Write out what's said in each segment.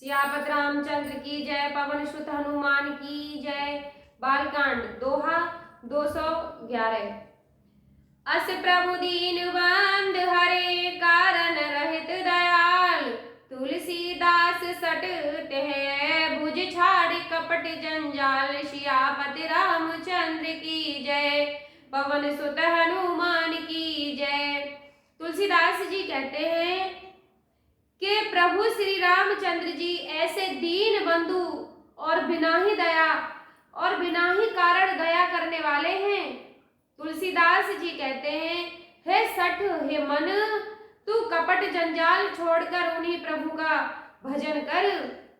सियापत रामचंद्र की जय। पवन सुत हनुमान की जय। बालकांड दोहा 211। अस प्रभु दीन बंद हरे कारण रहित दयाल। तुलसीदास सटते हैं भुज छाड़ कपट जंजाल। सियापति रामचंद्र की जय। पवन सुत हनुमान की जय। तुलसीदास जी कहते हैं कि प्रभु श्री रामचंद्र जी ऐसे दीन बंधु और बिना ही दया और बिना ही कारण दया करने वाले हैं। तुलसीदास जी कहते हैं, हे सठ हे मन, तू कपट जंजाल छोड़कर उन्हीं प्रभु का भजन कर।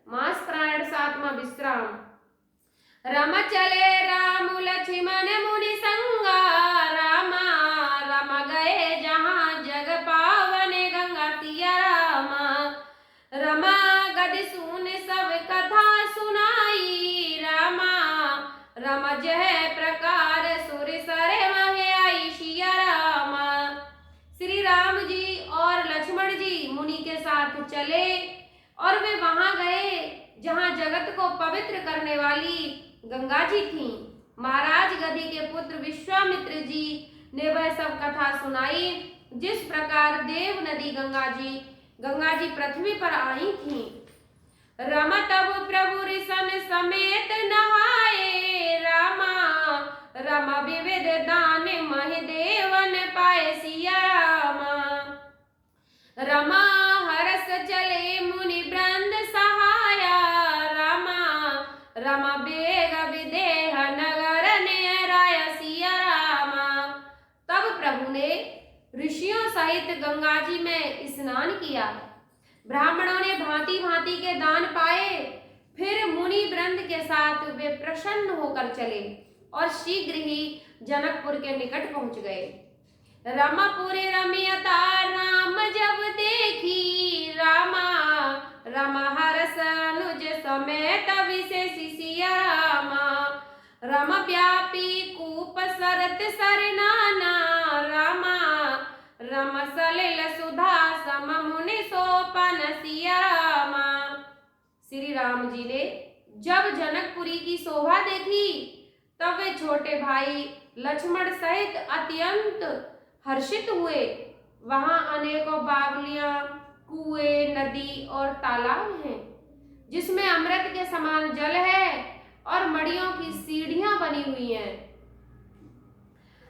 मास प्राण सात्मा विश्राम। रम चले राम लक्ष्मण मुनि संगा। रामा रमा गए जहाँ जग पावन गंगा सिया रामा। रमा गद सुन सब कथा सुनाई। रामा रमा जय प्रकार सुर सरे महे आई सिया रामा। श्री राम जी और लक्ष्मण जी मुनि के साथ चले और वे वहां गए जहां जगत को पवित्र करने वाली गंगा जी थीं। महाराज गधी के पुत्र विश्वामित्र जी ने वह सब कथा सुनाई, जिस प्रकार देव नदी गंगा जी पृथ्वी पर आई थी। रमा तब प्रभु ऋषन समेत नहाए। रामा रमा विविध दान महि देवन पाए सिया रामा। रमा हरस चले मुनि वृंद सहाया। रामा रमा बेग विदेह नगर ने राय सिया रामा। तब प्रभु ने ऋषियों सहित गंगा जी में स्नान किया। ब्राह्मणों ने भांति भांति के दान पाए। फिर मुनि वृंद के साथ वे प्रसन्न होकर चले और शीघ्र ही जनकपुर के निकट पहुंच गए। रमापुरी रमियता राम जब देखी। रामा रमा हरस अनुज समेत विशेष सिया रामा। रम व्यापी कूप सरत सरनाना। रामा रम सलिल सुधा सम मुनि सोपन सिया रामा। श्री राम जी ने जब जनकपुरी की शोभा देखी तब वे छोटे भाई लक्ष्मण सहित अत्यंत हर्षित हुए। वहां अनेकों बावलियां, कुएं, नदी और तालाब हैं, जिसमें अमृत के समान जल है और मड़ियों की सीढ़ियां बनी हुई हैं।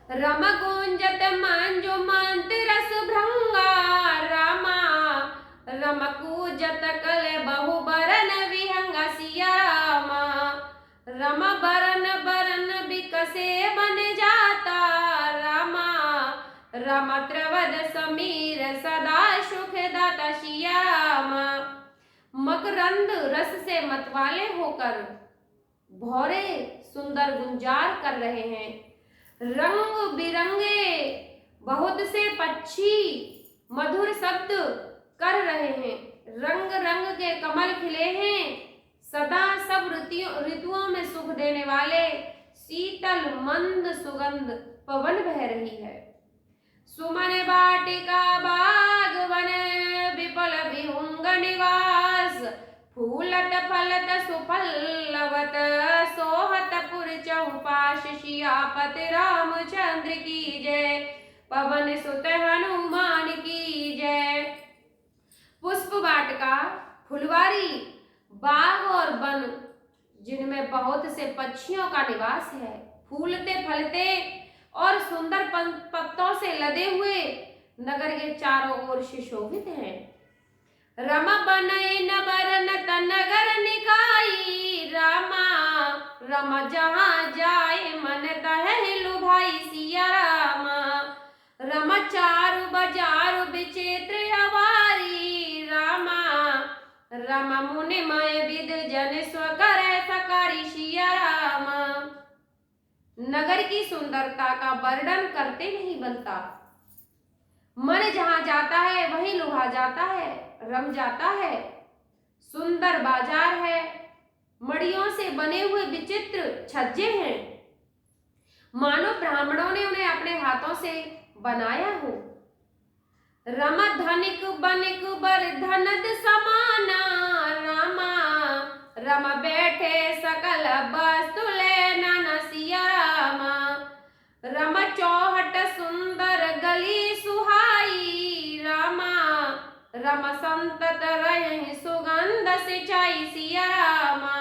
रम गुंजत मंजु मंत्र रस भृंगा। रामा रम कूजत कल बहु बरन विहंगा सिया रामा। रम बरन बरन बिकसे बन जाता। रामा रम त्रवद समीर सदा सुख दाता सिया रामा। मकरंद रस से मतवाले होकर भौरे सुंदर गुंजार कर रहे हैं। रंग बिरंगे बहुत से पक्षी मधुर शब्द कर रहे हैं। रंग रंग के कमल खिले हैं। सदा सब ऋतुओं में सुख देने वाले शीतल मंद सुगंध पवन बह रही है। सुमन वाटिका बाग वन विपल विहुंग निवास। फूलत फलत सुफलवत सोहत पुर चौपाश। सियापति रामचंद्र की जय। पवन सुत हनुमान की जय। पुष्प वाटिका, फुलवारी, बाग और वन जिनमें बहुत से पक्षियों का निवास है, फूलते फलते और सुंदर पत्तों से लदे हुए नगर के चारों ओर सुशोभित हैं। रमा बनई नबर नगर निकाई। रामा रमा जहाँ जाए मन तह लुभाई सिया रामा। रमा चारु बजारु विचित्र अवारी। रामा रमा मुनि मय विद जन स्वकर सकारी सिया रामा। नगर की सुंदरता का वर्णन करते नहीं बनता। मन जहाँ जाता है वहीं लुभा जाता है, रम जाता है। सुंदर बाजार है, मड़ियों से बने हुए विचित्र छज्जे हैं, मानो ब्राह्मणों ने उन्हें अपने हाथों से बनाया हो। रम धनिक बनिक बर धनद समाना। रामा संतत रहे सुगंध सिंचाई सिया रामा।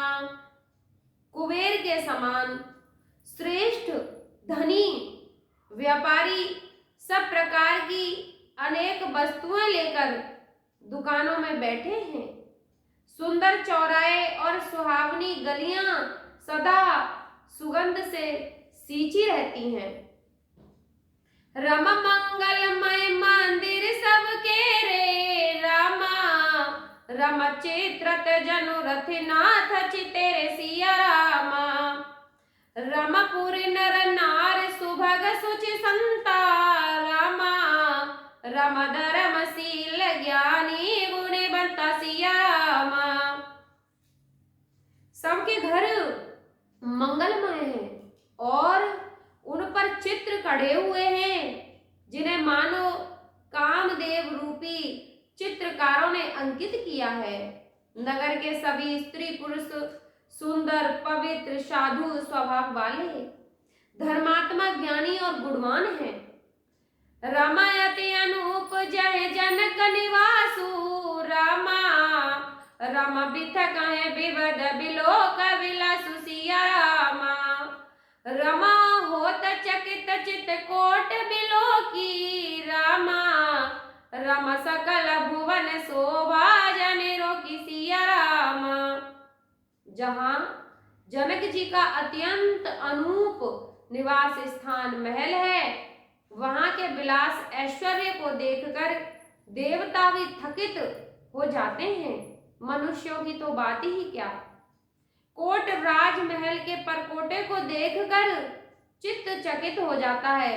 कुबेर के समान श्रेष्ठ धनी व्यापारी सब प्रकार की अनेक वस्तुएं लेकर दुकानों में बैठे हैं। सुंदर चौराहे और सुहावनी गलियां सदा सुगंध से सींची रहती हैं। रम मंगलमय मंदिर सबके रे रामा, रम चित्रत जनु रथ नाथ चितेरे सिया रामा। रमपुर नर नार सुभग सुचि संता रामा, रम धर्मशील ज्ञानी गुणवंता सिया रामा। सबके घर मंगलमय हैं और उन पर चित्र कढ़े हुए हैं जिन्हें मानो कामदेव रूपी चित्रकारों ने अंकित किया है। नगर के सभी स्त्री पुरुष सुंदर पवित्र साधु स्वभाव वाले धर्मात्मा ज्ञानी और गुणवान हैं। रमायति अनूप जय जनक निवासु रामा, रम बिथ कहे विवद बिलोक विलासु सिया रामा। रमा होत चकित चित कोट बिलोकी रामा, रम सकल भुवन शोभा जनेरो की सिया रामा। जहाँ जनक जी का अत्यंत अनूप निवास स्थान महल है, वहां के विलास ऐश्वर्य को देखकर देवता भी थकित हो जाते हैं, मनुष्यों की तो बात ही क्या। कोट राजमहल के परकोटे को देखकर चित्त चकित हो जाता है।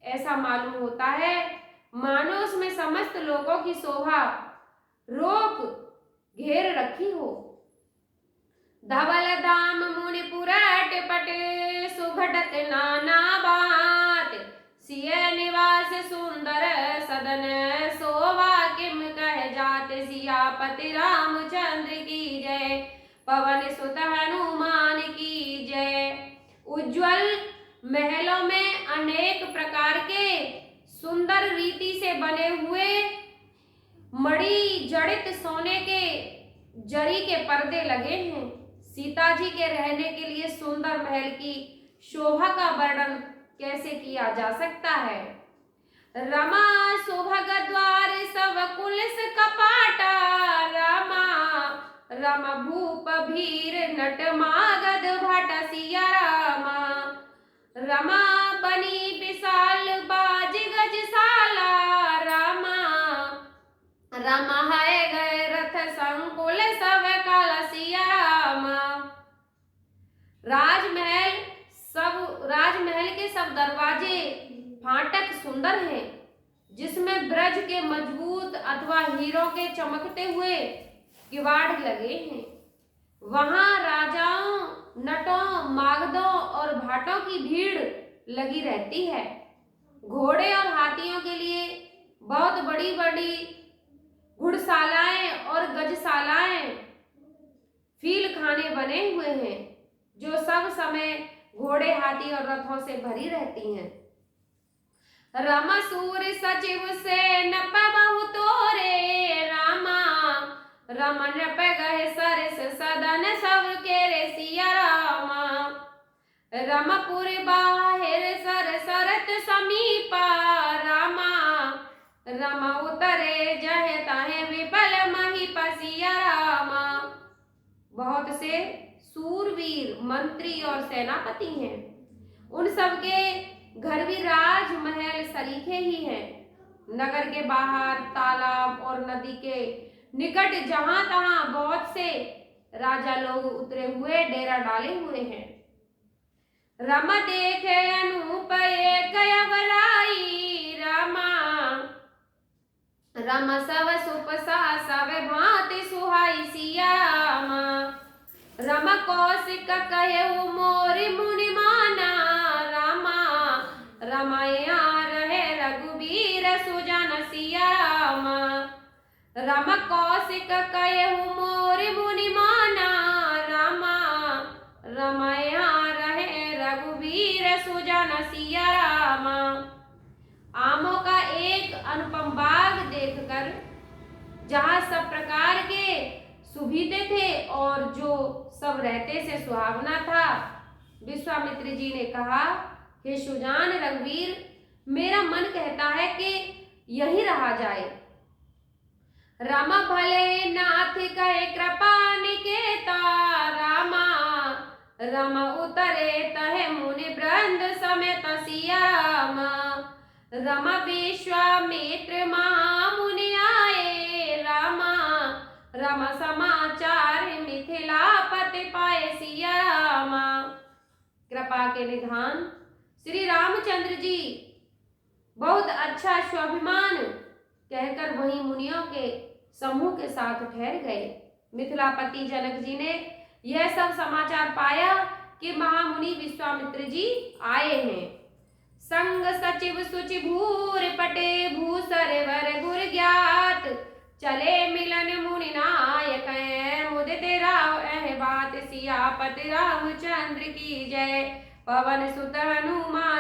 ऐसा मालूम होता है मानो उसमें समस्त लोगों की शोभा रोक घेर रखी हो। धवल दाम मुनिपुरट पट सुघटत नाना बात, सिय निवास सुंदर सदन शोभा किम कह जात। सियापति रामचंद्र की जय, पवन सुत हनुमान की जय। उज्ज्वल महलों में अनेक प्रकार के सुंदर रीति से बने हुए मणि जड़ित सोने के जरी के पर्दे लगे हैं। सीता जी के रहने के लिए सुंदर महल की शोभा का वर्णन कैसे किया जा सकता है। रमा सुभग द्वार सब कुलिस कपाटा रामा, रम भूप भीर नट मागध भाटा सिया रामा। रमा बनी विशाल बाज गजशाला रामा, रमा है गए रथ संकुल सब काला सिया रामा। राजमहल के सब दरवाजे फाटक सुंदर हैं, जिसमें ब्रज के मजबूत अथवा हीरों के चमकते हुए किवाड़ लगे हैं। वहां राजाओं, नटों, मागधों और भाटों की भीड़ लगी रहती है। घोड़े और हाथियों के लिए बहुत बड़ी बड़ी घुड़शालाएं और गजशालाएं, फील खाने बने हुए हैं, जो सब समय घोड़े, हाथी और रथों से भरी रहती हैं। रमसूर सचिव से नप बहु तोरे रामा, रमन पे गए सरस सदन सब के रे सिया रामा। रमपुर बाहिर सर सरत समीपा रामा, रम उतरे जहे ताहे विपल मही पसिया रामा। बहुत से सूरवीर मंत्री और सेनापति हैं, उन सबके घर भी राजमहल सरीखे ही हैं। नगर के बाहर तालाब और नदी के निकट जहां तहां बहुत से राजा लोग उतरे हुए डेरा डाले हुए हैं। रम देखे अनूप एक अवराई रामा, रम सव सुप सब भांति सुहाई सिया रामा। रम कौशिक कहु मोरि मुनि माना रामा, रमया रहे रघुबीर सुजन सिया रामा। रम कौशिक कहु मोरि मुनि माना रामा, रमया रहे रघुबीर सुजन सिया रामा। आमों का एक अनुपम बाग देखकर जहाँ सब प्रकार के सुविधे थे और जो सब रहते से सुहावना था। विश्वामित्र जी ने कहा, हे सुजान रघुवीर, मेरा मन कहता है कि यही रहा जाए। रामा भले नाथ कहे कृपा निकेता, रामा रामा उतरे तहे मुनि वृंद समेत सिया राम। रामा विश्वामित्र महामुनि आए, रामा रामा समाचार मिथिलापति पाए सिया रामा। कृपा के निधान श्री रामचंद्र जी बहुत अच्छा स्वाभिमान कहकर वहीं मुनियों के समूह के साथ ठहर गए। मिथिलापति जनक जी ने यह सब समाचार पाया कि महामुनि विश्वामित्र जी आए हैं। संग सचिव सुचि भूर पटे, भूसर वर गुर ज्ञात, चले मिलन मुनि नायक मुदित राव एह बात, सियापति रामचंद्र की जय। पवन सुत हनुमान